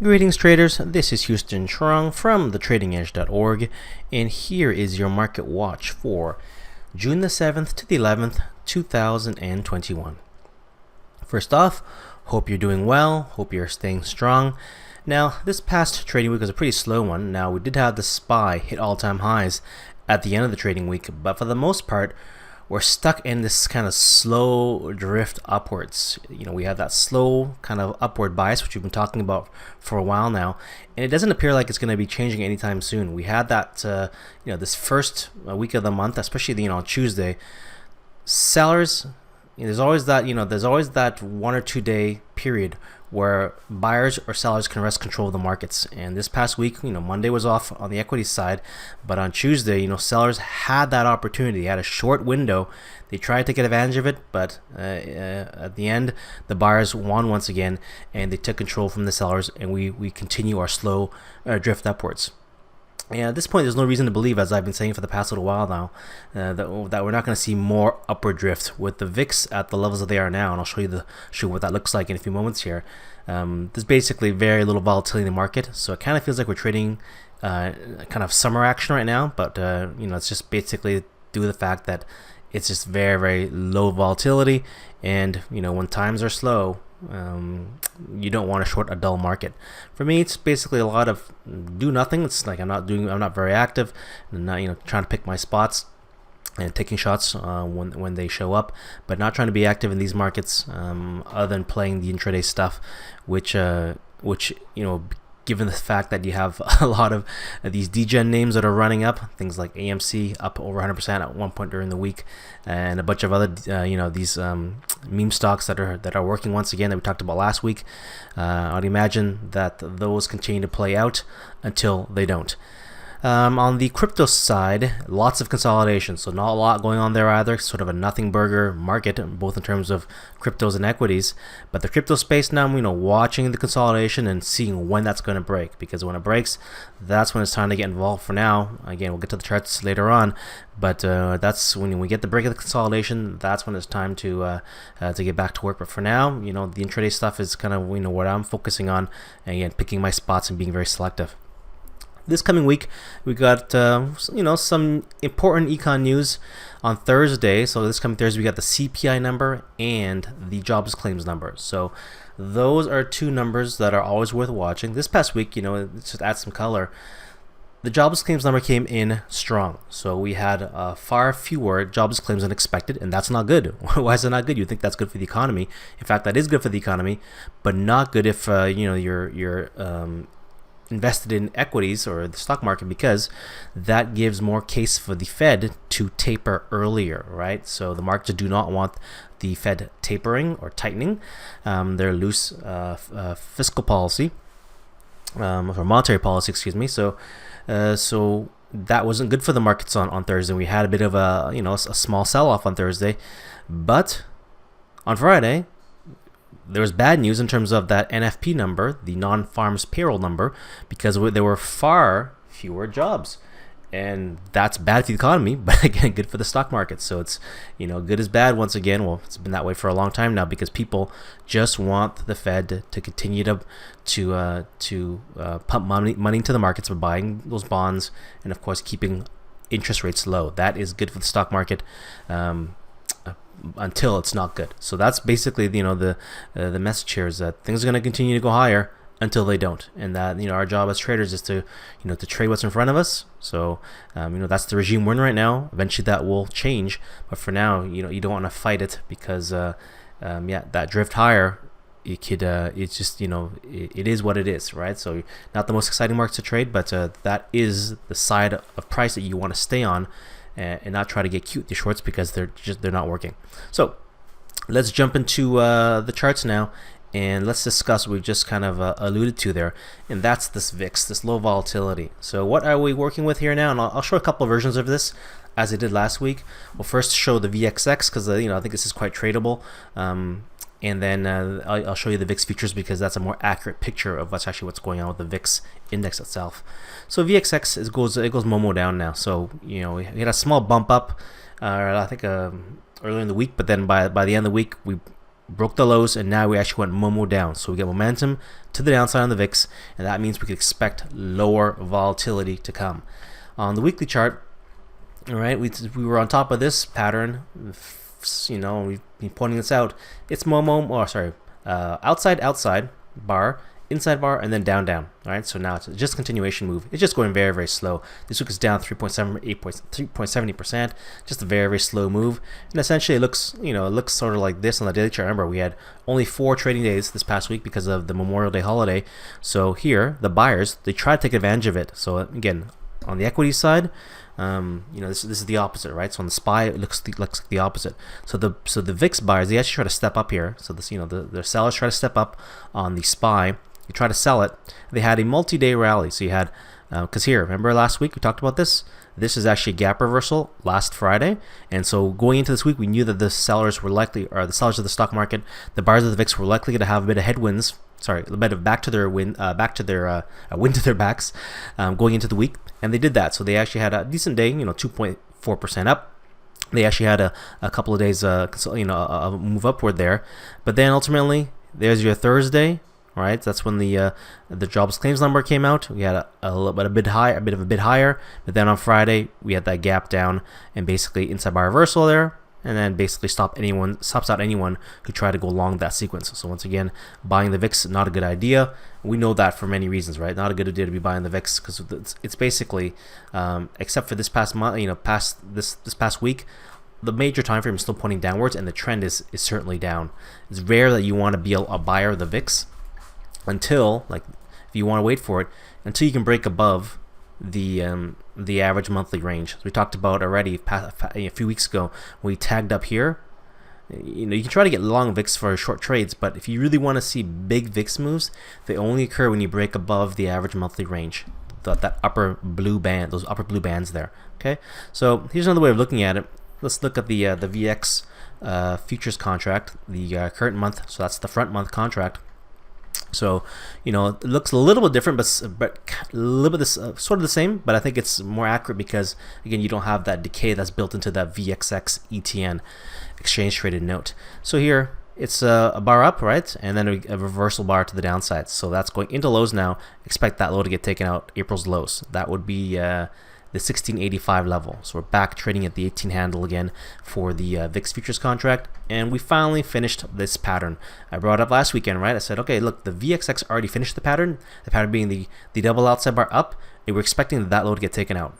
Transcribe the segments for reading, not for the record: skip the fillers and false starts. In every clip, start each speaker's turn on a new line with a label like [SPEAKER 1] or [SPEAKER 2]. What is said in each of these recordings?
[SPEAKER 1] Greetings traders, this is Houston Trong from thetradingedge.org, and here is your market watch for June the 7th to the 11th, 2021. First off, hope you're doing well, hope you're staying strong. Now, this past trading week was a pretty slow one. Now, we did have the SPY hit all-time highs at the end of the trading week, but for the most part, we're stuck in this kind of slow drift upwards. We have that slow kind of upward bias, which we've been talking about for a while now, and it doesn't appear like it's going to be changing anytime soon. We had that, this first week of the month, especially on Tuesday, sellers. There's always that, there's always that 1 or 2 day period where buyers or sellers can wrest control of the markets. And this past week, Monday was off on the equity side, but on Tuesday, sellers had that opportunity. They had a short window. They tried to take advantage of it, but at the end, the buyers won once again, and they took control from the sellers, and we continue our slow drift upwards. And at this point, there's no reason to believe, as I've been saying for the past little while now, that we're not going to see more upward drift with the VIX at the levels that they are now. And I'll show you what that looks like in a few moments here. There's basically very little volatility in the market, so it kind of feels like we're trading kind of summer action right now. But it's just basically due to the fact that it's just very, very low volatility, and when times are slow, you don't want to short a dull market. For me, it's basically a lot of do nothing. It's like I'm not very active, and not trying to pick my spots and taking shots when they show up, but not trying to be active in these markets other than playing the intraday stuff, which given the fact that you have a lot of these degen names that are running up, things like AMC up over 100% at one point during the week, and a bunch of other these meme stocks that are working once again that we talked about last week. I'd imagine that those continue to play out until they don't. On the crypto side, lots of consolidation, so not a lot going on there either. Sort of a nothing burger market, both in terms of cryptos and equities. But the crypto space now, watching the consolidation and seeing when that's going to break, because when it breaks, that's when it's time to get involved. For now, again, we'll get to the charts later on, but that's when we get the break of the consolidation. That's when it's time to get back to work. But for now, the intraday stuff is kind of what I'm focusing on, and again, picking my spots and being very selective. This coming week, we got some important econ news on Thursday. So this coming Thursday, we got the CPI number and the jobs claims number. So those are two numbers that are always worth watching. This past week, just to add some color, the jobs claims number came in strong. So we had far fewer jobs claims than expected, and that's not good. Why is it not good? You think that's good for the economy. In fact, that is good for the economy, but not good if you're invested in equities or the stock market, because that gives more case for the Fed to taper earlier, right? So the markets do not want the Fed tapering or tightening their loose fiscal policy or monetary policy, excuse me. So that wasn't good for the markets on Thursday. We had a bit of a small sell-off on Thursday, but on Friday, there was bad news in terms of that NFP number, the non-farms payroll number, because there were far fewer jobs. And that's bad for the economy, but again, good for the stock market. So it's, good as bad once again. Well, it's been that way for a long time now, because people just want the Fed to continue to pump money into the markets by buying those bonds and, of course, keeping interest rates low. That is good for the stock market. Until it's not good. So that's basically the message here, is that things are going to continue to go higher until they don't, and that our job as traders is to to trade what's in front of us. So that's the regime we're in right now. Eventually that will change, but for now you don't want to fight it, because that drift higher, it could it's just it is what it is, right? So not the most exciting market to trade, but that is the side of price that you want to stay on, and not try to get cute with the shorts, because they're not working. So let's jump into the charts now, and let's discuss what we just kind of alluded to there, and that's this VIX, this low volatility. So what are we working with here now? And I'll show a couple of versions of this, as I did last week. We'll first show the VXX, because I think this is quite tradable. And then I'll show you the VIX futures, because that's a more accurate picture of what's going on with the VIX index itself. So VXX it goes Momo down now. So we had a small bump up, I think earlier in the week, but then by the end of the week we broke the lows, and now we actually went Momo down. So we get momentum to the downside on the VIX, and that means we could expect lower volatility to come. On the weekly chart, all right, we were on top of this pattern. We've been pointing this out. It's Momo, outside bar, inside bar, and then down. All right, so now it's just continuation move. It's just going very, very slow. This week is down 3.70%, just a very, very slow move. And essentially, it looks sort of like this on the daily chart. Remember, we had only 4 trading days this past week because of the Memorial Day holiday. So here, the buyers, they try to take advantage of it. So again, on the equity side, this is the opposite, right? So on the SPY, it looks like the opposite. So the VIX buyers, they actually try to step up here. So this, the sellers try to step up on the SPY. You try to sell it. They had a multi-day rally. So you had, because here, remember last week we talked about this? This is actually a gap reversal last Friday. And so going into this week, we knew that the sellers were likely, or the sellers of the stock market, the buyers of the VIX were likely to have a bit of headwinds. A bit of wind to their backs going into the week, and they did that. So they actually had a decent day, 2.4% up. They actually had a couple of days, a move upward there. But then ultimately, there's your Thursday, right? That's when the jobs claims number came out. We had a bit higher. But then on Friday, we had that gap down and basically inside bar reversal there. And then basically stops out anyone who tried to go along that sequence. So once again, buying the VIX, not a good idea. We know that for many reasons, right? Not a good idea to be buying the VIX because it's basically, except for this past month, this past week, the major time frame is still pointing downwards, and the trend is certainly down. It's rare that you want to be a buyer of the VIX until, if you want to wait for it, until you can break above the average monthly range. We talked about already a few weeks ago when we tagged up here. You can try to get long VIX for short trades, but if you really want to see big VIX moves, they only occur when you break above the average monthly range, that upper blue band, those upper blue bands there. Okay, so here's another way of looking at it. Let's look at the VX futures contract, the current month. So that's the front month contract. So, it looks a little bit different, but a little bit sort of the same, but I think it's more accurate because, again, you don't have that decay that's built into that VXX ETN, exchange traded note. So here, it's a bar up, right? And then a reversal bar to the downside. So that's going into lows now. Expect that low to get taken out, April's lows. That would be the 1685 level. So we're back trading at the 18 handle again for the VIX futures contract, and we finally finished this pattern. I brought it up last weekend, right? I said, okay, look, the VXX already finished the pattern being the double outside bar up, and we're expecting that low to get taken out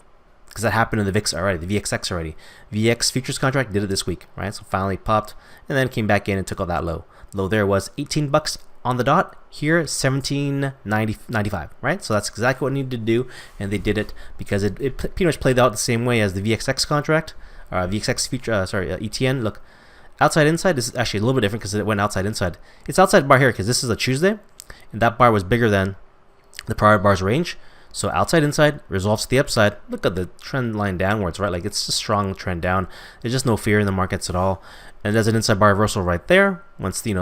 [SPEAKER 1] because that happened in the VIX already, the VXX already. VX futures contract did it this week, right? So finally popped and then came back in and took out that low. Low there was 18 bucks on the dot. Here, 17.95, right? So that's exactly what it needed to do, and they did it because it pretty much played out the same way as the VXX contract, VXX future, ETN. Look, outside inside is actually a little bit different because it went outside inside. It's outside bar here because this is a Tuesday, and that bar was bigger than the prior bar's range. So outside inside resolves to the upside. Look at the trend line downwards, right? Like it's a strong trend down. There's just no fear in the markets at all. And there's an inside bar reversal right there. Once the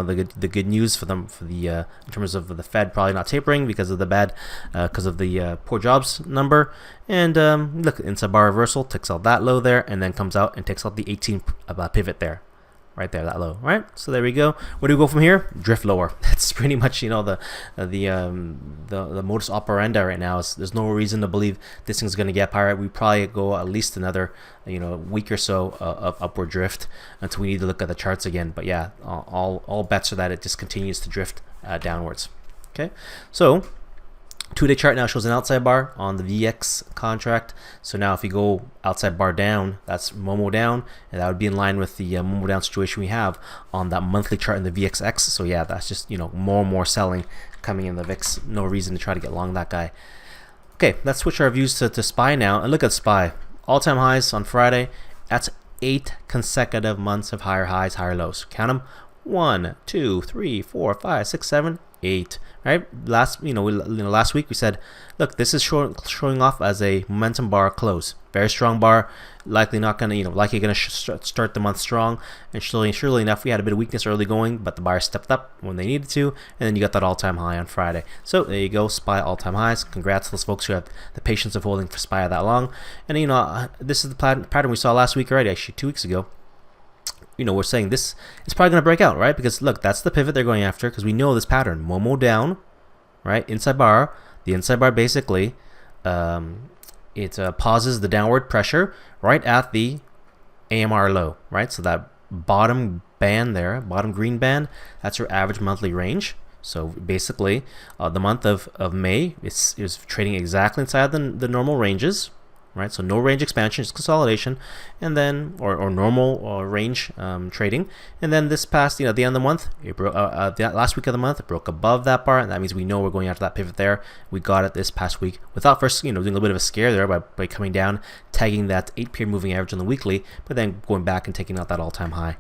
[SPEAKER 1] good news for them in terms of the Fed probably not tapering because of the poor jobs number. And look, inside bar reversal takes out that low there, and then comes out and takes out the 18 pivot there. Right there, that low, right? So there we go. Where do we go from here? Drift lower. That's pretty much, the modus operandi right now. There's no reason to believe this thing's going to get higher. We probably go at least another, week or so of upward drift until we need to look at the charts again. But yeah, all bets are that it just continues to drift downwards. Okay, so 2-day chart now shows an outside bar on the VX contract. So now if you go outside bar down, that's Momo down, and that would be in line with the Momo down situation we have on that monthly chart in the VXX. So yeah, that's just more and more selling coming in the VIX. No reason to try to get long that guy. Okay, let's switch our views to SPY now and look at SPY. All-time highs on Friday. That's 8 consecutive months of higher highs, higher lows. Count them: 1, 2, 3, 4, 5, 6, 7, 8. Right? Last week we said, look, this is showing off as a momentum bar close. Very strong bar, likely not gonna, likely gonna start the month strong. And surely enough, we had a bit of weakness early going, but the buyers stepped up when they needed to, and then you got that all-time high on Friday. So there you go, SPY all-time highs. Congrats to those folks who have the patience of holding for SPY that long. And this is the pattern we saw last week already, actually 2 weeks ago. we're saying this is probably going to break out, right? Because look, that's the pivot they're going after, because we know this pattern. Momo down, right? Inside bar. The inside bar basically, it pauses the downward pressure right at the AMR low, right? So that bottom band there, bottom green band, that's your average monthly range. So basically, the month of May is trading exactly inside the normal ranges, right? So no range expansion, just consolidation, and then or normal range trading. And then this past, the end of the month, the last week of the month, it broke above that bar, and that means we know we're going after that pivot there. We got it this past week without first, doing a little bit of a scare there by coming down, tagging that 8-period moving average on the weekly, but then going back and taking out that all-time high.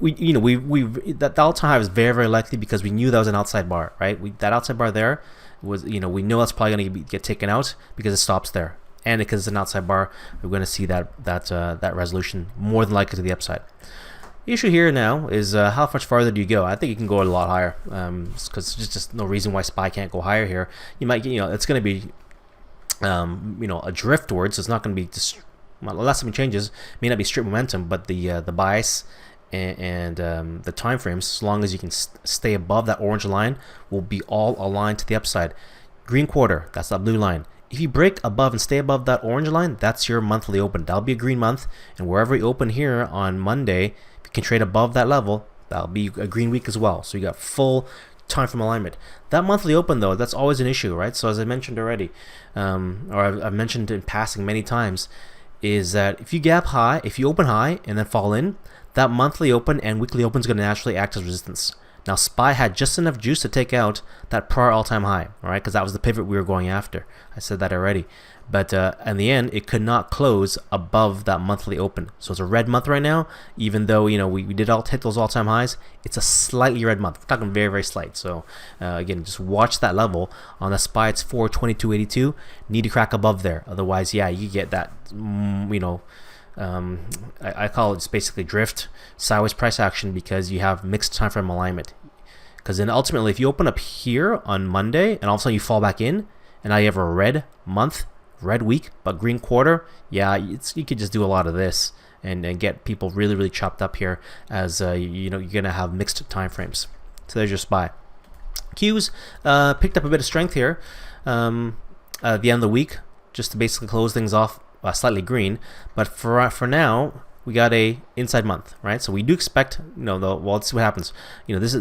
[SPEAKER 1] That all-time high was very, very likely because we knew that was an outside bar, right? That outside bar there was, we know that's probably going to get taken out because it stops there. And because it's an outside bar, we're going to see that resolution more than likely to the upside. The issue here now is how much farther do you go? I think you can go a lot higher because there's just no reason why SPY can't go higher here. You might, it's going to be, a driftward, so it's not going to be just, unless something changes, it may not be straight momentum, but the bias and the time frames, as long as you can stay above that orange line, will be all aligned to the upside. Green quarter, that's that blue line. If you break above and stay above that orange line, that's your monthly open. That'll be a green month, and wherever you open here on Monday, if you can trade above that level, that'll be a green week as well. So you got full time from alignment. That monthly open though, that's always an issue, right? So as I mentioned already, or I've mentioned in passing many times, is that if you gap high, if you open high and then fall in, that monthly open and weekly open is going to naturally act as resistance. Now SPY had just enough juice to take out that prior all-time high, all right, because that was the pivot we were going after. I said that already. But in the end, it could not close above that monthly open. So it's a red month right now, even though we did hit those all-time highs. It's a slightly red month. We're talking very, very slight. So again, just watch that level. On the SPY, it's 422.82. Need to crack above there. Otherwise, yeah, you get that, I call it just basically drift, sideways price action, because you have mixed time frame alignment. Because then ultimately, if you open up here on Monday and all of a sudden you fall back in, and now you have a red month, red week, but green quarter, yeah, you could just do a lot of this and get people really, really chopped up here, as you're gonna have mixed time frames. So there's your SPY. Qs picked up a bit of strength here at the end of the week, just to basically close things off slightly green. But for now, we got a inside month, right? So we do expect, let's see what happens. This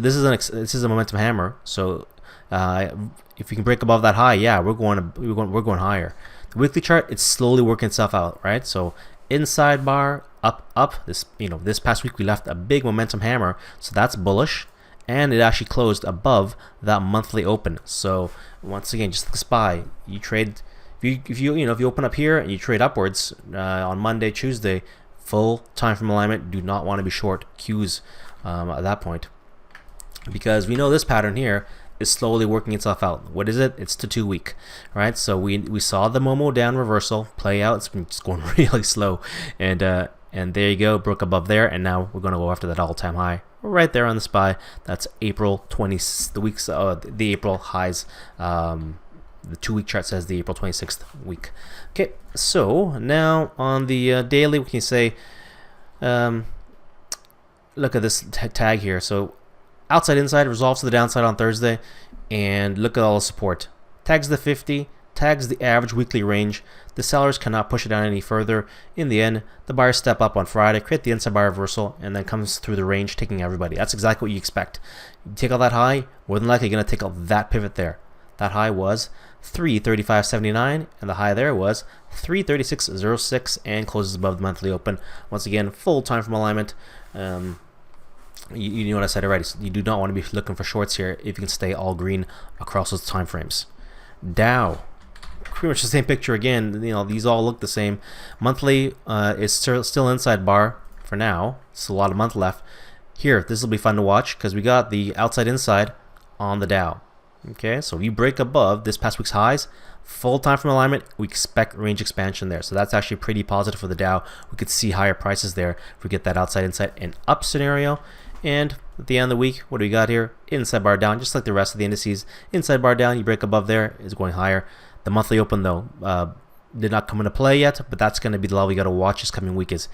[SPEAKER 1] is a momentum hammer. So if we can break above that high, yeah, we're going higher. The weekly chart, it's slowly working itself out, right? So inside bar, up. This past week we left a big momentum hammer, so that's bullish, and it actually closed above that monthly open. So once again, just like SPY, you trade. If you open up here and you trade upwards on Monday, Tuesday, full time from alignment. Do not want to be short Qs at that point, because we know this pattern here is slowly working itself out. What is it? It's the 2 week, right? So we saw the Momo down reversal play out. It's been just going really slow, and there you go, broke above there, and now we're gonna go after that all-time high right there on the SPY. That's April 20, the April highs. The 2 week chart says the April 26th week. Okay, so now on the daily, we can say, look at this tag here. So outside inside resolves to the downside on Thursday, and look at all the support. Tags the 50, tags the average weekly range. The sellers cannot push it down any further. In the end, the buyers step up on Friday, create the inside buy reversal, and then comes through the range, taking everybody. That's exactly what you expect. You take out that high, more than likely you're going to take out that pivot there. That high was 335.79, and the high there was 336.06, and closes above the monthly open. Once again, full time from alignment. You know what I said already. So you do not want to be looking for shorts here if you can stay all green across those time frames. Dow, pretty much the same picture again. These all look the same. Monthly is still inside bar for now. Still a lot of month left. Here, this will be fun to watch because we got the outside inside on the Dow. Okay, so if you break above this past week's highs, full time from alignment, we expect range expansion there. So that's actually pretty positive for the Dow. We could see higher prices there if we get that outside inside and up scenario. And at the end of the week, what do we got here? Inside bar down, just like the rest of the indices. Inside bar down, you break above there, is going higher. The monthly open though did not come into play yet, but that's going to be the level you got to watch this coming week. Is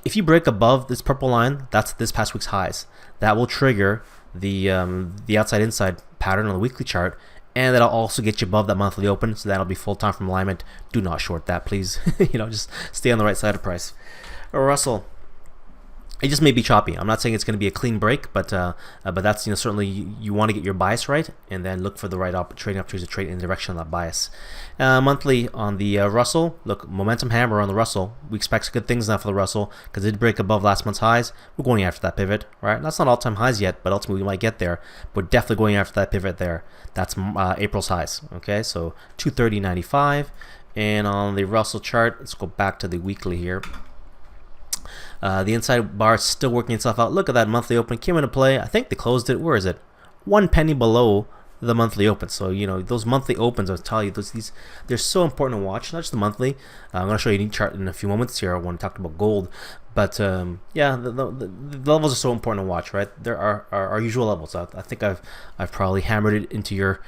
[SPEAKER 1] if you break above this purple line, that's this past week's highs. That will trigger the outside inside pattern on the weekly chart, and that'll also get you above that monthly open. So that'll be full time from alignment. Do not short that, please. Just stay on the right side of price. Russell, it just may be choppy. I'm not saying it's going to be a clean break, but that's certainly you want to get your bias right, and then look for the right trading opportunities to trade in the direction of that bias. Monthly on the Russell, look, momentum hammer on the Russell. We expect good things now for the Russell because it did break above last month's highs. We're going after that pivot, right? That's not all-time highs yet, but ultimately we might get there. We're definitely going after that pivot there. That's April's highs. Okay, so 230.95, and on the Russell chart, let's go back to the weekly here. The inside bar is still working itself out. Look at that monthly open came into play. I think they closed it. Where is it? 1 penny below the monthly open. So those monthly opens, I'll tell you, they're so important to watch. Not just the monthly. I'm going to show you a chart in a few moments here when I talk about gold. But the levels are so important to watch, right? There are our usual levels. I think I've probably hammered it into your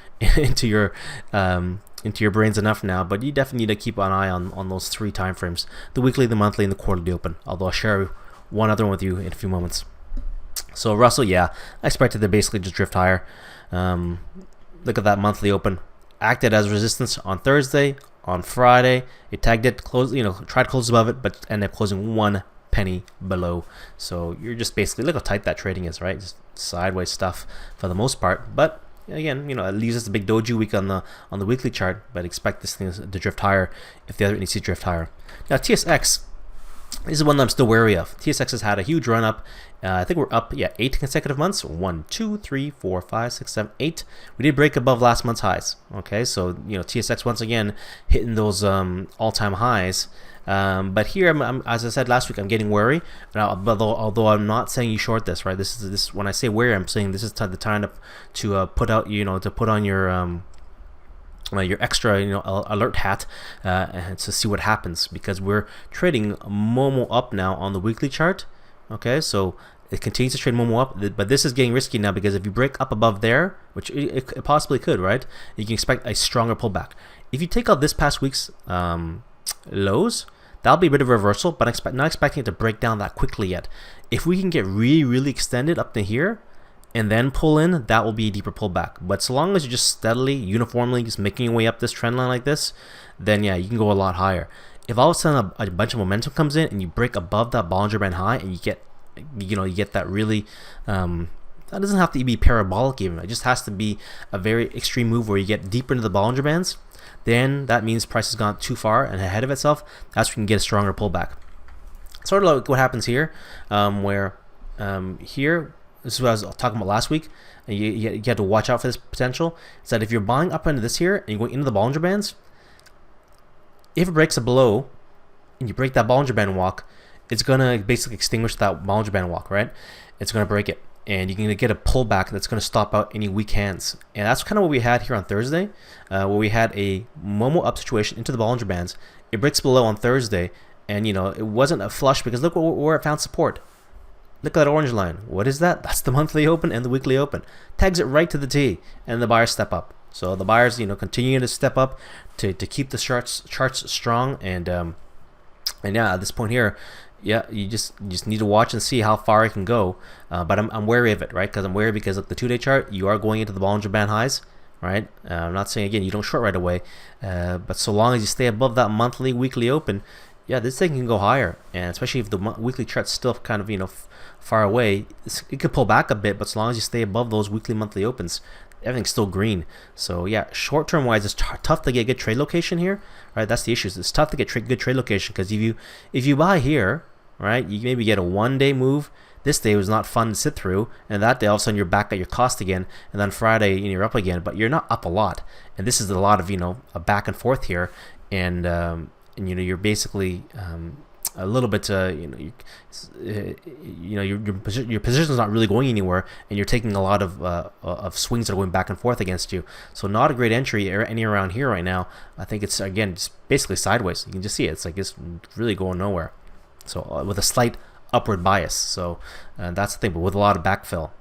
[SPEAKER 1] into your brains enough now, but you definitely need to keep an eye on those 3 time frames: the weekly, the monthly, and the quarterly open. Although I'll share one other one with you in a few moments. So Russell, I expected to basically just drift higher. Look at that monthly open. Acted as resistance on Thursday, on Friday. It tagged it, tried to close above it, but ended up closing 1 penny below. So you're just basically, look how tight that trading is, right? Just sideways stuff for the most part. But again, it leaves us a big doji week on the weekly chart, but expect this thing to drift higher if the other indices drift higher. Now TSX, this is one that I'm still wary of. TSX has had a huge run up. I think we're up 8 consecutive months. 1, 2, 3, 4, 5, 6, 7, 8. We did break above last month's highs. Okay, so TSX once again hitting those all-time highs. But here, I'm, as I said last week, I'm getting wary. Now, although I'm not saying you short this, right? This is when I say wary, I'm saying this is the time to put out, to put on your extra, alert hat, and to see what happens, because we're trading Momo up now on the weekly chart. Okay, so it continues to trade Momo up, but this is getting risky now, because if you break up above there, which it possibly could, right? You can expect a stronger pullback. If you take out this past week's lows, that'll be a bit of a reversal, but not expecting it to break down that quickly yet. If we can get really extended up to here and then pull in, that will be a deeper pullback. But so long as you're just steadily, uniformly just making your way up this trend line like this, then you can go a lot higher. If all of a sudden a bunch of momentum comes in and you break above that Bollinger Band high, and you get that really that doesn't have to be parabolic even. It just has to be a very extreme move where you get deeper into the Bollinger Bands. Then that means price has gone too far and ahead of itself. That's when you can get a stronger pullback. Sort of like what happens here, where here, this is what I was talking about last week, and you have to watch out for this potential. Is that if you're buying up into this here and you're going into the Bollinger Bands, if it breaks a below and you break that Bollinger Band walk, it's going to basically extinguish that Bollinger Band walk, right? It's going to break it. And you're going to get a pullback that's going to stop out any weak hands. And that's kind of what we had here on Thursday, where we had a Momo up situation into the Bollinger Bands. It breaks below on Thursday, and it wasn't a flush, because look where it found support. Look at that orange line. What is that? That's the monthly open and the weekly open. Tags it right to the T, and the buyers step up. So the buyers, continue to step up to keep the charts strong, and at this point here, you just need to watch and see how far it can go. But I'm wary of it, right? Because I'm wary because of the 2-day chart, you are going into the Bollinger Band highs, right? I'm not saying, again, you don't short right away, but so long as you stay above that monthly, weekly open, this thing can go higher. And especially if the weekly chart's still kind of far away, it could pull back a bit, but so long as you stay above those weekly, monthly opens, everything's still green. So short term wise, it's tough to get good trade location here, right? That's the issue. It's tough to get good trade location, because if you buy here, right, you maybe get a 1-day move. This day was not fun to sit through, and that day all of a sudden you're back at your cost again, and then Friday you're up again, but you're not up a lot. And this is a lot of a back and forth here, and you're basically a little bit your position's not really going anywhere, and you're taking a lot of swings that are going back and forth against you. So not a great entry any around here right now. I think it's, again, just basically sideways. You can just see it. It's like it's really going nowhere. So with a slight upward bias. So that's the thing, but with a lot of backfill.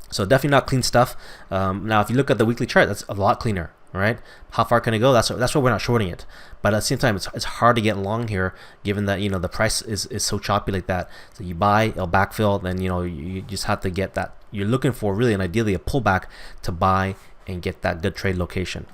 [SPEAKER 1] So definitely not clean stuff. Now, if you look at the weekly chart, that's a lot cleaner, right? How far can it go? That's why we're not shorting it. But at the same time, it's hard to get long here, given that the price is so choppy like that. So you buy, it'll backfill, then you just have to get that. You're looking for really and ideally a pullback to buy and get that good trade location.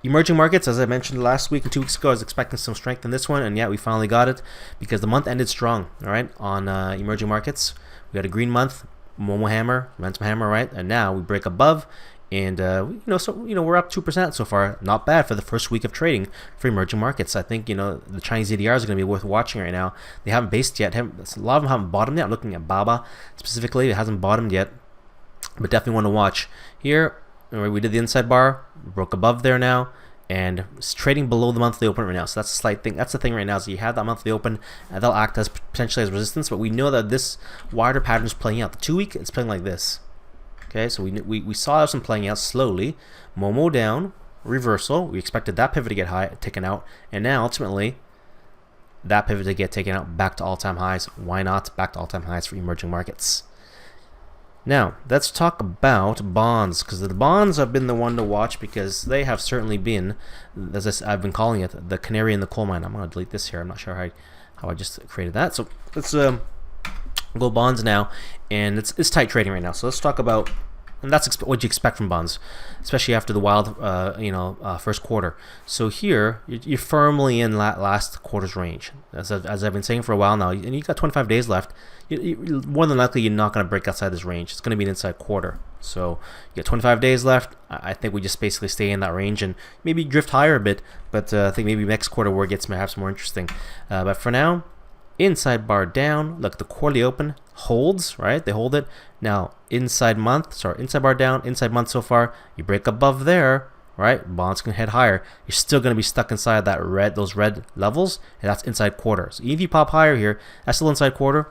[SPEAKER 1] Emerging markets, as I mentioned last week and 2 weeks ago, I was expecting some strength in this one, and yeah, we finally got it because the month ended strong. All right, on emerging markets, we had a green month, momentum hammer, right, and now we break above. And we're up 2% so far. Not bad for the first week of trading for emerging markets. I think the Chinese ADRs are going to be worth watching right now. They haven't based yet. A lot of them haven't bottomed yet. I'm looking at BABA specifically. It hasn't bottomed yet, but definitely want to watch here. We did the inside bar, broke above there now, and it's trading below the monthly open right now. So that's a slight thing. That's the thing right now. So you have that monthly open, and they'll act as potentially as resistance. But we know that this wider pattern is playing out. The 2 week, it's playing like this. Okay, so we saw some playing out slowly. Momo down, reversal. We expected that pivot to get taken out, and now ultimately that pivot to get taken out back to all-time highs. Why not back to all-time highs for emerging markets? Now let's talk about bonds, because the bonds have been the one to watch because they have certainly been, as I've been calling it, the canary in the coal mine. I'm gonna delete this here. I'm not sure how I just created that. So let's go bonds now, and it's tight trading right now. So let's talk about, and that's what you expect from bonds, especially after the wild first quarter. So here you're firmly in last quarter's range, as I've been saying for a while now, and you got 25 days left. More than likely you're not going to break outside this range. It's going to be an inside quarter. So you got 25 days left. I think we just basically stay in that range and maybe drift higher a bit, but I think maybe next quarter where it gets perhaps more interesting. But for now, inside bar down. Look, the quarterly open holds, right? They hold it. Now inside bar down, inside month so far. You break above there, right? Bonds can head higher. You're still going to be stuck inside those red levels, and that's inside quarter. So even if you pop higher here, that's still inside quarter.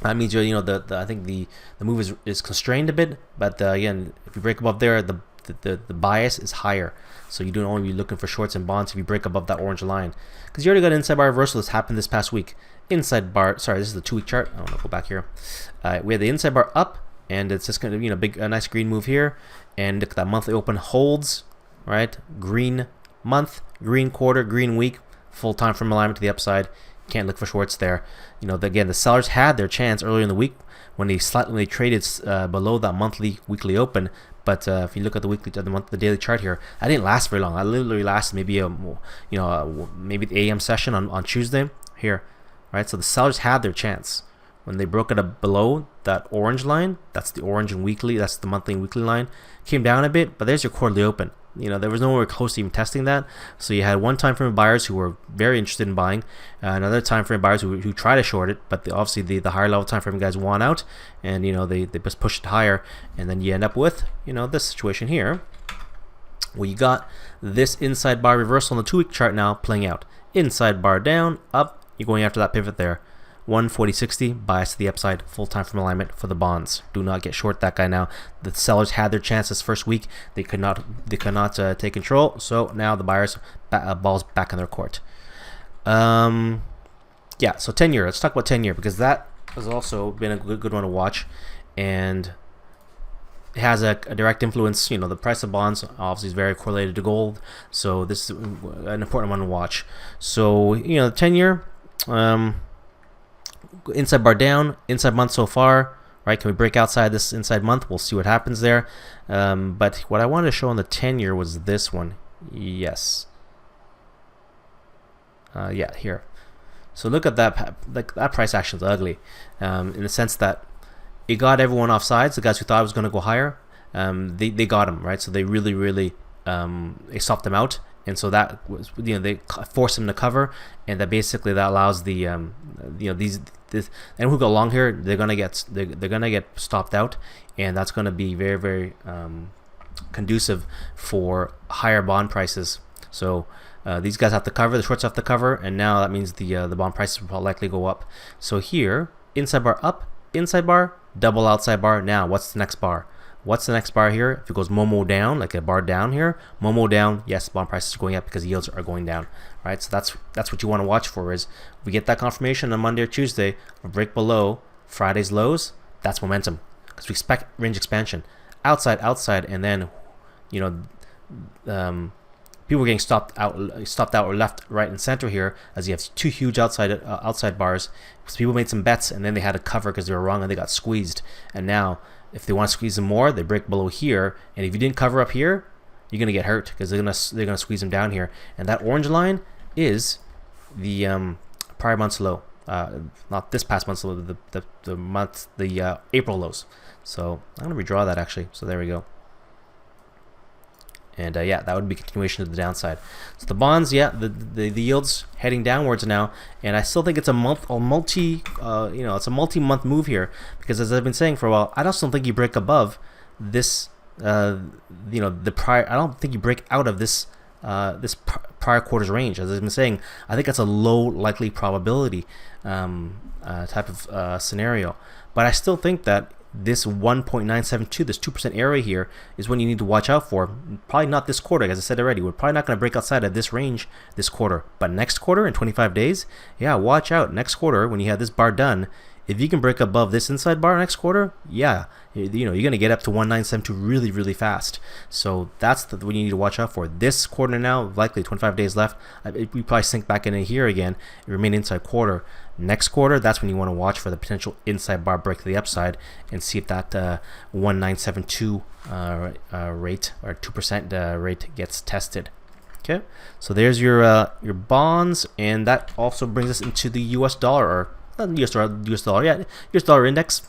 [SPEAKER 1] That means I think the move is constrained a bit, but again, if you break above there, the bias is higher. So you don't only be looking for shorts and bonds if you break above that orange line, because you already got an inside bar reversal that's happened this past week. Inside bar, sorry, this is the 2 week chart. I want to go back here. We have the inside bar up, and it's just going to a nice green move here, and look, that monthly open holds, right? Green month, green quarter, green week, full time frame alignment to the upside. Can't look for shorts there. Again, the sellers had their chance earlier in the week when they traded below that weekly open. But if you look at the daily chart here, I didn't last very long. I literally lasted maybe maybe the AM session on Tuesday here, right? So the sellers had their chance when they broke it up below that orange line. That's the orange and weekly. That's the monthly and weekly line. Came down a bit, but there's your quarterly open. There was nowhere close to even testing that. So you had one time frame buyers who were very interested in buying, another time frame buyers who try to short it, but obviously the higher level time frame guys want out, and they just push it higher, and then you end up with this situation here, where you got this inside bar reversal on the 2 week chart now playing out. Inside bar down, up, you're going after that pivot there. 140.60 bias to the upside, full time frame alignment for the bonds. Do not get short that guy now. The sellers had their chance this first week. They could not take control. So now the buyers balls back in their court. So 10-year. Let's talk about 10-year, because that has also been a good one to watch, and it has a direct influence. The price of bonds obviously is very correlated to gold, so this is an important one to watch. So the 10-year. Inside bar down, inside month so far, right? Can we break outside this inside month? We'll see what happens there. But what I wanted to show on the 10-year was this one. Yes. Here. So look at that. That price action is ugly, in the sense that it got everyone off sides. The guys who thought it was going to go higher, they got them, right? So they really they stopped them out. And so that was, they force them to cover, and that basically that allows the and who go long here, they're gonna get stopped out, and that's gonna be very, very conducive for higher bond prices. So these guys have to cover, the shorts have to cover, and now that means the bond prices will likely go up. So here, inside bar up, inside bar, double outside bar. Now what's the next bar? What's the next bar here? If it goes Momo down, like a bar down here, Momo down, yes, bond prices are going up because yields are going down, right? So that's what you want to watch for. Is we get that confirmation on Monday or Tuesday, a break below Friday's lows, that's momentum, because we expect range expansion, outside, and then people were getting stopped out or left, right, and center here, as you have two huge outside bars. So people made some bets and then they had to cover because they were wrong and they got squeezed. And now, if they want to squeeze them more, they break below here. And if you didn't cover up here, you're gonna get hurt because they're gonna squeeze them down here. And that orange line is the prior month's low, not this past month's low, the April lows. So I'm gonna redraw that actually. So there we go. And yeah, that would be continuation of the downside. So the bonds, yeah, the yields heading downwards now, and I still think it's a it's a multi-month move here, because as I've been saying for a while, I just don't think you break above this. The prior. I don't think you break out of this prior quarter's range. As I've been saying, I think that's a low likely probability type of scenario. But I still think that this 1.972, this 2% area here, is one you need to watch out for. Probably not this quarter, as I said already. We're probably not going to break outside of this range this quarter. But next quarter, in 25 days, yeah, watch out. Next quarter, when you have this bar done, if you can break above this inside bar next quarter, yeah, you're going to get up to 1972 really, really fast. So that's what you need to watch out for. This quarter now, likely 25 days left, we probably sink back in here again and remain inside quarter. Next quarter, that's when you want to watch for the potential inside bar break to the upside and see if that 1972 rate or 2% rate gets tested. Okay, so there's your bonds, and that also brings us into the U.S. dollar, or US dollar index.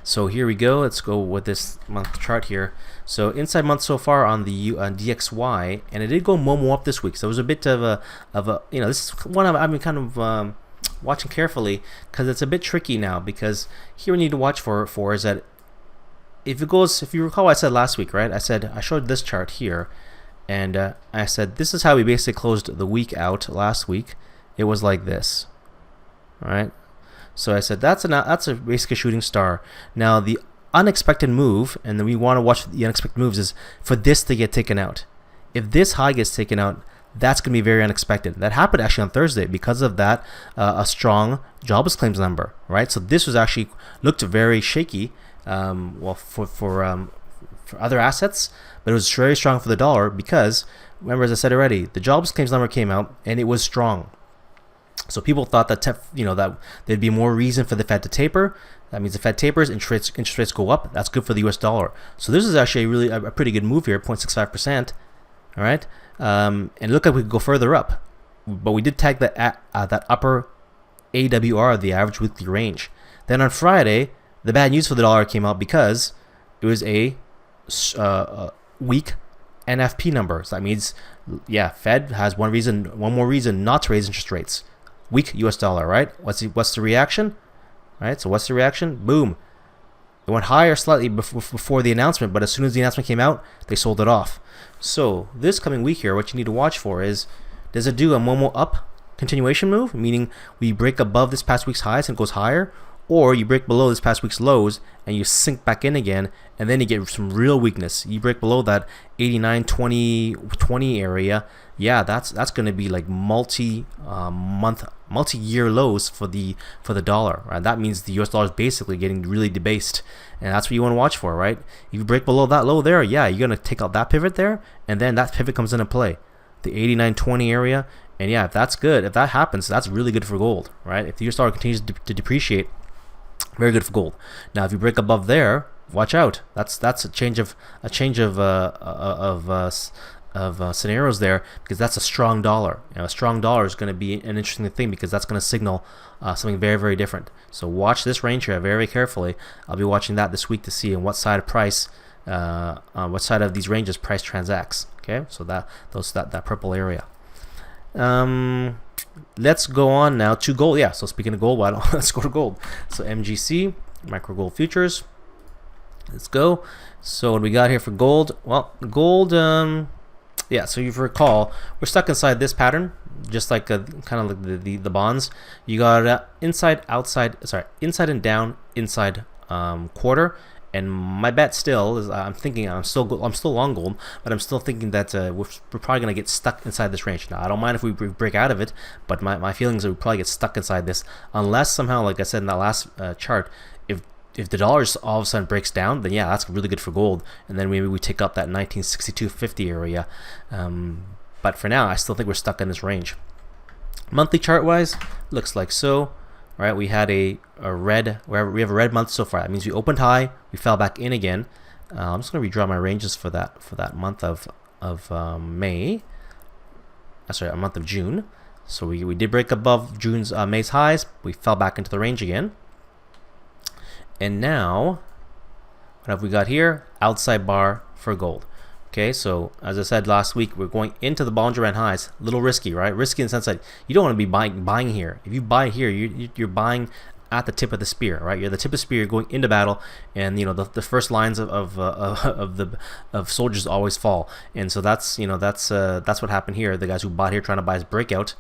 [SPEAKER 1] So here we go. Let's go with this month chart here. So inside month so far on the DXY, and it did go Momo up this week. So it was a bit of a this is one I've been kind of watching carefully, because it's a bit tricky now. Because here we need to watch for is that if you recall what I said last week, right? I showed this chart here, and I said this is how we basically closed the week out last week. It was like this. Right, so I said that's a basically shooting star. Now the unexpected move, and then we want to watch the unexpected moves, is for this to get taken out. If this high gets taken out, that's going to be very unexpected. That happened actually on Thursday because of that a strong jobless claims number. Right, so this was actually looked very shaky. For other assets, but it was very strong for the dollar because remember, as I said already, the jobless claims number came out and it was strong. So people thought that that there'd be more reason for the Fed to taper. That means the Fed tapers, interest rates go up. That's good for the U.S. dollar. So this is actually a pretty good move here, 0.65%. All right, and look like we could go further up, but we did tag that upper AWR, the average weekly range. Then on Friday, the bad news for the dollar came out because it was a weak NFP number. So that means, yeah, Fed has one more reason not to raise interest rates. Weak U.S. dollar, right? What's the reaction? Right. So what's the reaction? Boom. It went higher slightly before the announcement, but as soon as the announcement came out, they sold it off. So this coming week here, what you need to watch for is, does it do a Momo up continuation move, meaning we break above this past week's highs and it goes higher, or you break below this past week's lows and you sink back in again, and then you get some real weakness. You break below that 89-20 area. Yeah, that's going to be like multi-year lows for the dollar. Right? That means the US dollar is basically getting really debased, and that's what you want to watch for, right? If you break below that low there, yeah, you're going to take out that pivot there, and then that pivot comes into play, the 89-20 area. And yeah, if that's good, if that happens, that's really good for gold, right? If the US dollar continues to depreciate, very good for gold. Now, if you break above there, watch out. That's a change of scenarios there, because that's a strong dollar. A strong dollar is going to be an interesting thing, because that's going to signal something very, very different. So watch this range here very carefully. I'll be watching that this week to see on what side of price, what side of these ranges price transacts. Okay, so that purple area. Let's go on now to gold. Yeah, so speaking of gold, let's go to gold. So MGC, micro gold futures. Let's go. So what we got here for gold? Well, gold, yeah, so if you recall, we're stuck inside this pattern, just like kind of like the bonds. You got inside and down, inside quarter. And my bet still is, I'm still long gold, but I'm still thinking that we're probably going to get stuck inside this range. Now, I don't mind if we break out of it, but my feelings are we probably get stuck inside this, unless somehow, like I said in that last chart, if if the dollar just all of a sudden breaks down, then yeah, that's really good for gold, and then maybe we take up that 1962.50 area. But for now, I still think we're stuck in this range. Monthly chart wise, looks like so. All right, we had a red, we have a red month so far. That means we opened high, we fell back in again. I'm just going to redraw my ranges for that month of May. Sorry, a month of June. So we did break above May's highs. We fell back into the range again. And now, what have we got here? Outside bar for gold. Okay, so as I said last week, we're going into the Bollinger Band highs. A little risky, right? Risky in the sense that you don't want to be buying here. If you buy here, you're buying at the tip of the spear, right? You're the tip of the spear. You're going into battle, and the first lines of soldiers always fall. And so that's what happened here. The guys who bought here trying to buy his breakout,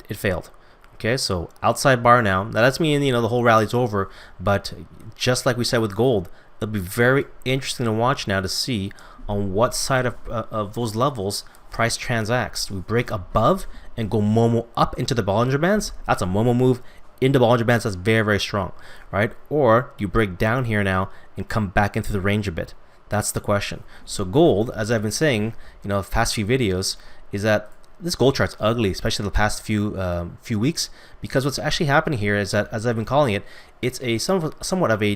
[SPEAKER 1] it failed. Okay, so outside bar now. That doesn't mean the whole rally's over, but just like we said with gold, it'll be very interesting to watch now to see on what side of those levels price transacts. We break above and go Momo up into the Bollinger Bands. That's a Momo move into Bollinger Bands. That's very, very strong, right? Or you break down here now and come back into the range a bit. That's the question. So gold, as I've been saying, the past few videos, is that this gold chart's ugly, especially the past few weeks, because what's actually happening here is that, as I've been calling it, it's a somewhat of a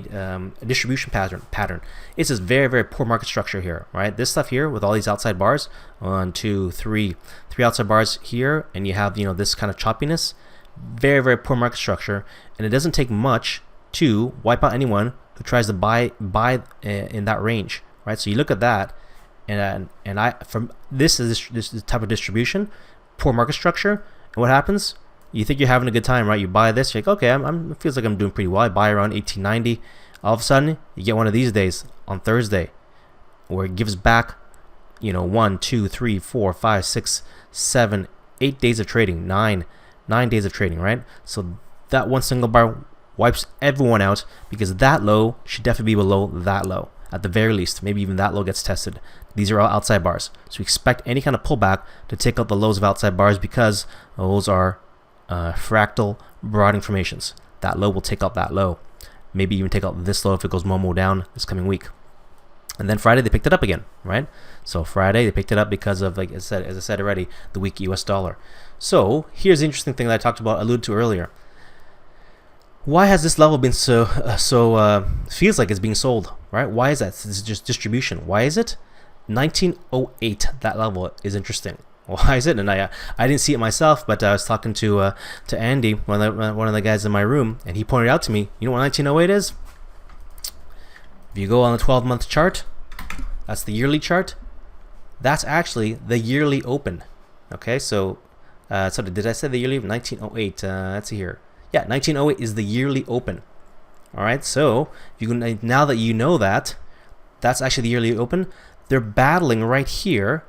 [SPEAKER 1] distribution pattern. It's this very, very poor market structure here, right? This stuff here with all these outside bars, 1, 2, 3 outside bars here, and you have this kind of choppiness. Very, very poor market structure, and it doesn't take much to wipe out anyone who tries to buy in that range, right? So you look at that. And from this type of distribution, poor market structure, and what happens? You think you're having a good time, right? You buy this, you're like, okay, it feels like I'm doing pretty well. I buy around 1890. All of a sudden, you get one of these days on Thursday, where it gives back, 1, 2, 3, 4, 5, 6, 7, 8 days of trading, 9 days of trading, right? So that one single bar wipes everyone out, because that low should definitely be below that low. At the very least, maybe even that low gets tested. These are all outside bars. So we expect any kind of pullback to take out the lows of outside bars, because those are fractal broadening formations. That low will take out that low. Maybe even take out this low if it goes Momo down this coming week. And then Friday they picked it up again, right? So Friday they picked it up because of, like as I said already, the weak US dollar. So here's the interesting thing that I alluded to earlier. Why has this level been so feels like it's being sold, right? Why is that? It's just distribution. Why is it? 1908, that level is interesting. Why is it? And I didn't see it myself, but I was talking to Andy, one of the guys in my room, and he pointed out to me, you know what 1908 is? If you go on the 12-month chart, that's the yearly chart. That's actually the yearly open. Okay, so did I say the yearly? 1908. Let's see here. Yeah, 1908 is the yearly open. All right, so now that you know that, that's actually the yearly open. They're battling right here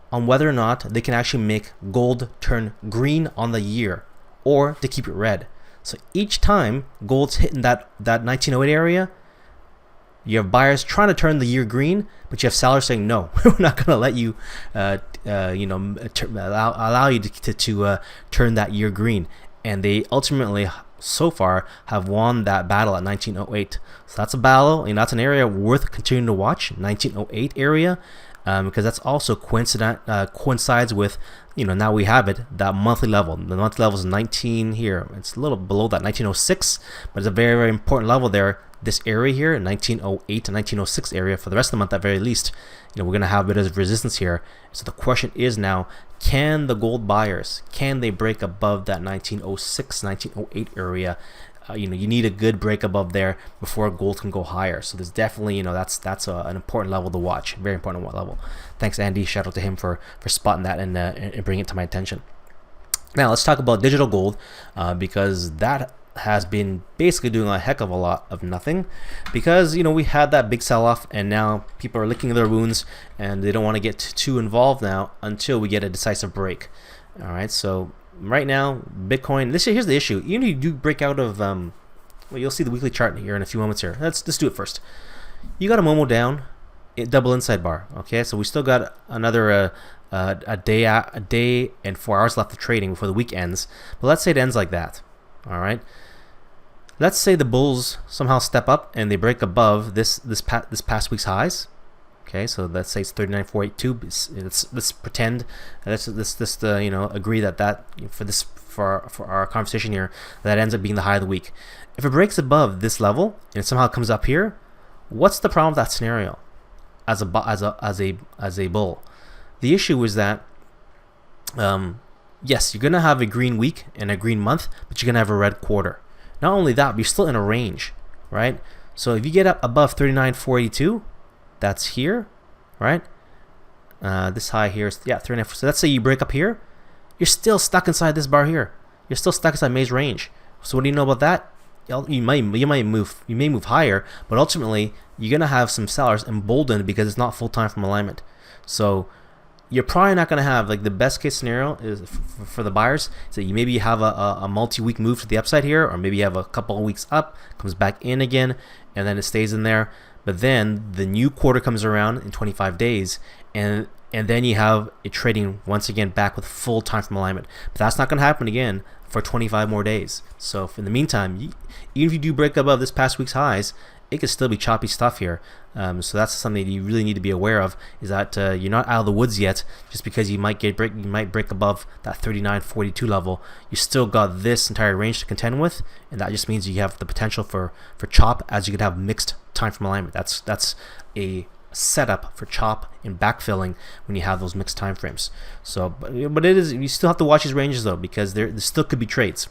[SPEAKER 1] on whether or not they can actually make gold turn green on the year, or to keep it red. So each time gold's hitting that 1908 area, you have buyers trying to turn the year green, but you have sellers saying no, we're not going to let you, allow you to turn that year green. And they ultimately, so far, have won that battle at 1908. So that's a battle, that's an area worth continuing to watch, 1908 area, because that's also coincides with, now we have it, that monthly level. The monthly level is 19 here. It's a little below that, 1906, but it's a very, very important level there. This area here, 1908 to 1906 area, for the rest of the month at very least, we're going to have a bit of resistance here. So the question is now, can the gold buyers, can they break above that 1906, 1908 area? You need a good break above there before gold can go higher. So there's definitely, that's an important level to watch, very important level. Thanks, Andy. Shout out to him for spotting that and bringing it to my attention. Now let's talk about digital gold, because that has been basically doing a heck of a lot of nothing, because we had that big sell-off, and now people are licking their wounds and they don't want to get too involved now until we get a decisive break. All right, so right now Bitcoin, here's the issue. You do break out of you'll see the weekly chart here in a few moments here. Let's do it first. You got a Momo down, double inside bar. Okay, so we still got another a day and 4 hours left of trading before the week ends, but let's say it ends like that. All right, Let's say the bulls somehow step up and they break above this past week's highs. Okay, so let's say it's 39,482. Let's pretend, let's agree that for our conversation here, that ends up being the high of the week. If it breaks above this level and it somehow comes up here, what's the problem with that scenario? As a bull, the issue is that yes, you're gonna have a green week and a green month, but you're gonna have a red quarter. Not only that, but you're still in a range, right? So if you get up above 39,482, that's here, right? This high here is 39. So let's say you break up here, you're still stuck inside this bar here. You're still stuck inside May's range. So what do you know about that? You may move higher, but ultimately you're gonna have some sellers emboldened because it's not full time from alignment. So you're probably not gonna have, like, the best case scenario is for the buyers. So you maybe have a multi-week move to the upside here, or maybe you have a couple of weeks up, comes back in again, and then it stays in there. But then the new quarter comes around in 25 days, and then you have it trading once again back with full time from alignment. But that's not going to happen again for 25 more days. So in the meantime, even if you do break above this past week's highs, it could still be choppy stuff here. So that's something that you really need to be aware of, is that you're not out of the woods yet. Just because you might break above that 39.42 level, you still got this entire range to contend with, and that just means you have the potential for chop, as you could have mixed time from alignment. That's a setup for chop and backfilling when you have those mixed time frames. So, but it is, you still have to watch these ranges though, because there still could be trades.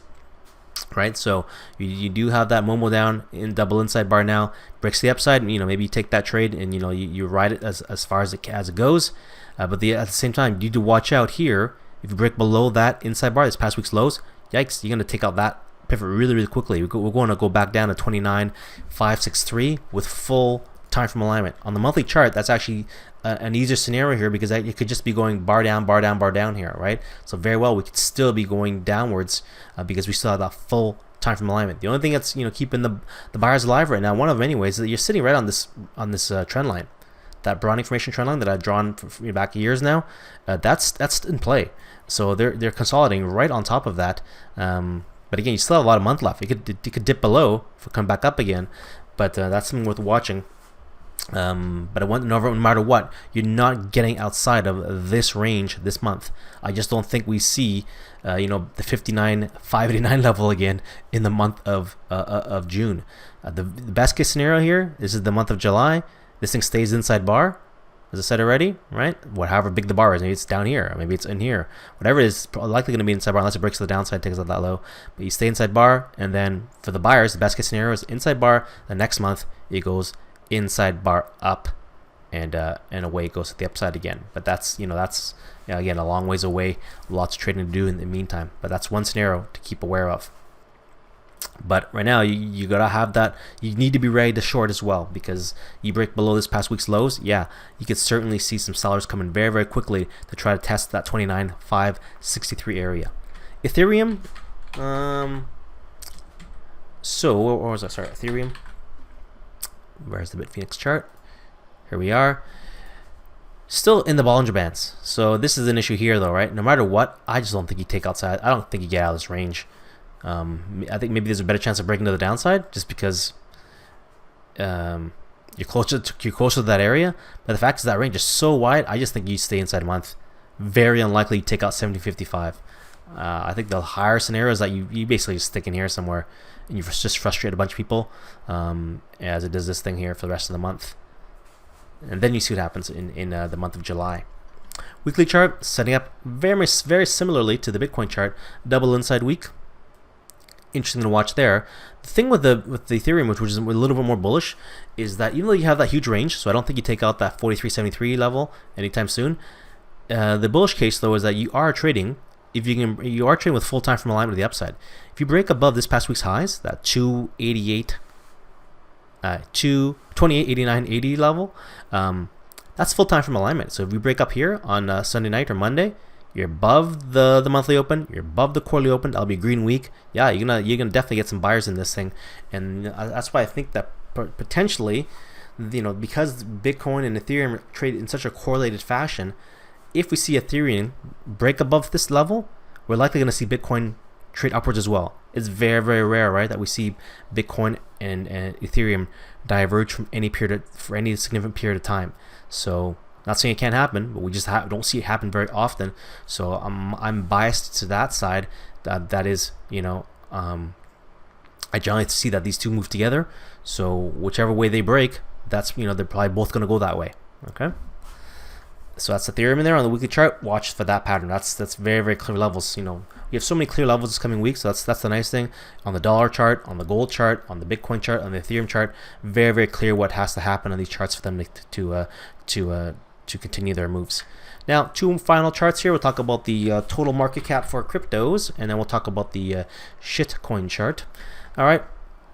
[SPEAKER 1] Right, so you do have that Momo down in double inside bar now, breaks the upside, maybe you take that trade and you ride it as far as it goes, but at the same time, you need to watch out here. If you break below that inside bar, this past week's lows, yikes, you're going to take out that pivot really quickly. We're going to go back down to 29,563 with full time from alignment. On the monthly chart, that's actually an easier scenario here, because it could just be going bar down here, right? So very well, we could still be going downwards because we still have that full time from alignment. The only thing that's keeping the buyers alive right now, one of them anyways, is that you're sitting right on this trend line, that broad information trend line that I've drawn for back years now. That's in play. So they're consolidating right on top of that. But again, you still have a lot of month left. It could dip below, come back up again, but that's something worth watching. But no matter what, you're not getting outside of this range this month. I just don't think we see the 59,589 level again in the month of June. The best case scenario here, this is the month of July. This thing stays inside bar, as I said already, right? However big the bar is, maybe it's down here, or maybe it's in here, whatever it is, likely going to be inside bar unless it breaks to the downside, takes out that low. But you stay inside bar, and then for the buyers, the best case scenario is inside bar. The next month it goes inside bar up, and away it goes to the upside again. But that's again a long ways away, lots of trading to do in the meantime. But that's one scenario to keep aware of. But right now you gotta have that. You need to be ready to short as well, because you break below this past week's lows. Yeah, you could certainly see some sellers coming very quickly to try to test that 29,563 area. Ethereum. So where was I? Sorry, Ethereum. Where's the Bitfinex chart? Here we are. Still in the Bollinger Bands. So this is an issue here though, right? No matter what, I just don't think you take outside. I don't think you get out of this range. I think maybe there's a better chance of breaking to the downside, just because you're closer to that area. But the fact is that range is so wide, I just think you stay inside a month. Very unlikely you take out 70.55. I think the higher scenario is that you basically just stick in here somewhere, and you just frustrate a bunch of people, as it does this thing here for the rest of the month. And then you see what happens in the month of July. Weekly chart setting up very similarly to the Bitcoin chart, double inside week. Interesting to watch there. The thing with the Ethereum, which is a little bit more bullish, is that even though you have that huge range, so I don't think you take out that 43.73 level anytime soon. The bullish case though is that you are trading. You are trading with full time from alignment to the upside. If you break above this past week's highs, that 288, 228.89.80 level, that's full time from alignment. So if you break up here on Sunday night or Monday, you're above the monthly open, you're above the quarterly open. That'll be a green week. Yeah, you're gonna definitely get some buyers in this thing, and that's why I think that potentially, because Bitcoin and Ethereum trade in such a correlated fashion, if we see Ethereum break above this level, we're likely going to see Bitcoin trade upwards as well. It's very, very rare, right, that we see Bitcoin and Ethereum diverge from any period for any significant period of time. So not saying it can't happen, but we just don't see it happen very often. So I'm biased to that side. That is, I generally see that these two move together. So whichever way they break, that's, they're probably both going to go that way. Okay. So that's Ethereum in there on the weekly chart. Watch for that pattern. That's very, very clear levels. We have so many clear levels this coming week. So that's the nice thing. On the dollar chart, on the gold chart, on the Bitcoin chart, on the Ethereum chart, very, very clear what has to happen on these charts for them to continue their moves. Now, two final charts here. We'll talk about the total market cap for cryptos, and then we'll talk about the shitcoin chart. All right.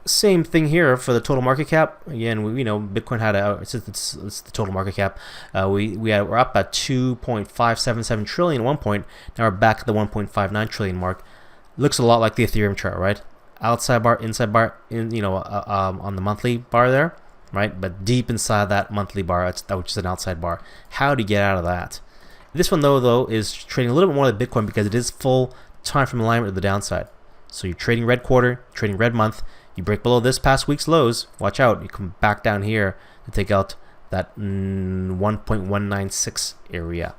[SPEAKER 1] Same thing here for the total market cap. Again, Bitcoin had it's the total market cap. We're up at 2.577 trillion at one point. Now we're back at the 1.59 trillion mark. Looks a lot like the Ethereum chart, right? Outside bar, inside bar, on the monthly bar there, right? But deep inside that monthly bar, which is an outside bar. How do you get out of that? This one though is trading a little bit more like Bitcoin because it is full time from alignment to the downside. So you're trading red quarter, trading red month. You break below this past week's lows, watch out. You come back down here to take out that 1.196 area.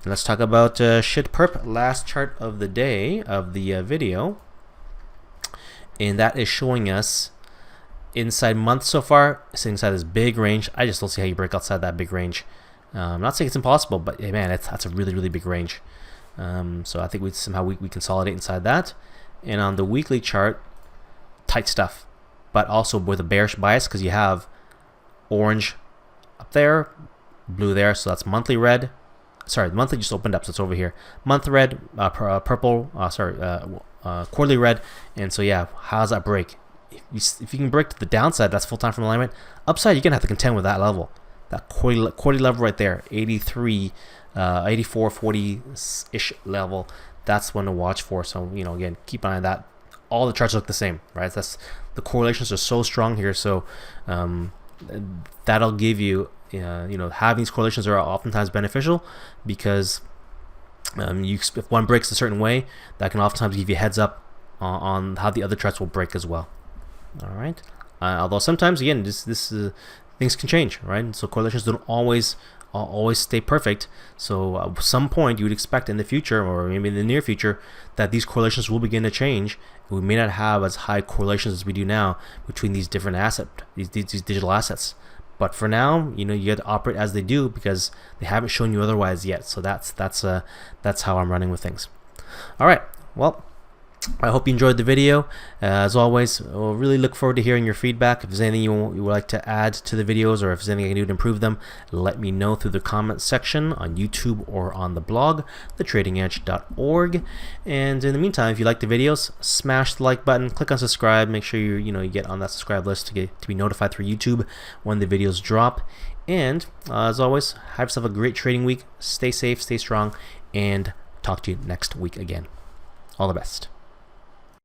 [SPEAKER 1] And let's talk about shit perp, last chart of the day of the video. And that is showing us inside month so far, it's inside this big range. I just don't see how you break outside that big range. I'm not saying it's impossible, but hey, man, that's a really, really big range. So I think we consolidate inside that. And on the weekly chart, tight stuff, but also with a bearish bias because you have orange up there, blue there, so that's monthly red. Sorry, the monthly just opened up, so it's over here. Month red, purple, quarterly red, and so yeah, how's that break? If you can break to the downside, that's full time from alignment. Upside, you're gonna have to contend with that level, that quarterly level right there, 83, 84, 40-ish level. That's one to watch for. So again, keep an eye on that. All the charts look the same, right? The correlations are so strong here, so that'll give you, having these correlations are oftentimes beneficial because if one breaks a certain way, that can oftentimes give you a heads up on how the other charts will break as well. All right. Although sometimes, again, things can change, right? So correlations don't always stay perfect. So at some point you would expect in the future, or maybe in the near future, that these correlations will begin to change. We may not have as high correlations as we do now between these different these digital assets. But for now, you have to operate as they do because they haven't shown you otherwise yet. So that's how I'm running with things. All right. Well, I hope you enjoyed the video. As always, we'll really look forward to hearing your feedback. If there's anything you would like to add to the videos, or if there's anything I can do to improve them, let me know through the comment section on YouTube or on the blog, thetradingedge.org. And in the meantime, if you like the videos, smash the like button, click on subscribe, make sure you get on that subscribe list to be notified through YouTube when the videos drop. And as always, have yourself a great trading week. Stay safe, stay strong, and talk to you next week again. All the best.